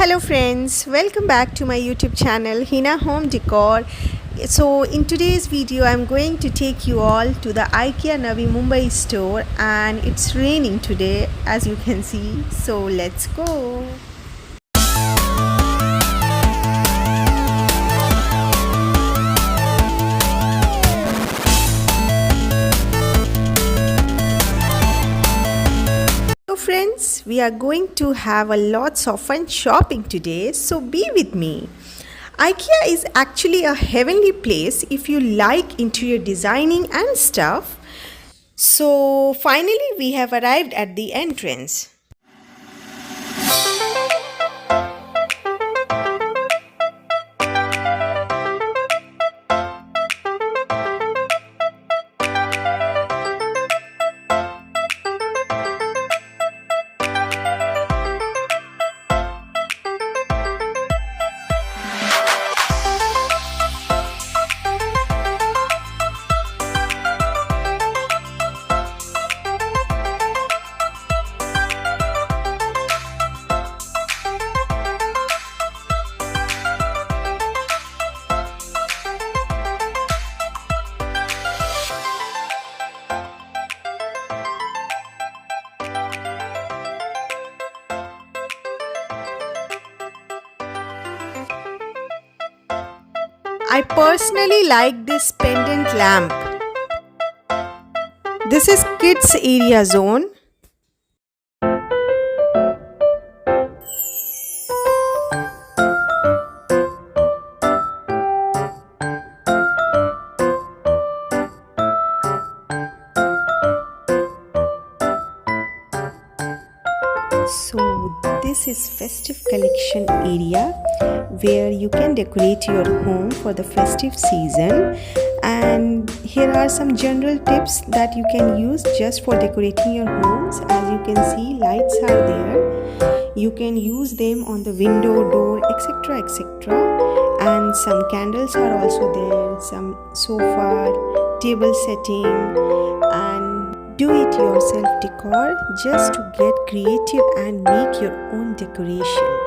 Hello friends, welcome back to my YouTube channel Hina Home Decor. So in today's video I'm going to take you all to the Ikea Navi Mumbai store, and it's raining today as you can see. So let's go. Friends, we are going to have a lots of fun shopping today, so be with me. IKEA is actually a heavenly place if you like interior designing and stuff. So finally we have arrived at the entrance. I personally like this pendant lamp. This is kids area zone. So this is festive collection area where you can decorate your home for the festive season, and here are some general tips that you can use just for decorating your homes. As you can see, lights are there. You can use them on the window, door, etc, etc, and some candles are also there, some sofa, table setting, and do-it-yourself decor just to get creative and make your own decoration.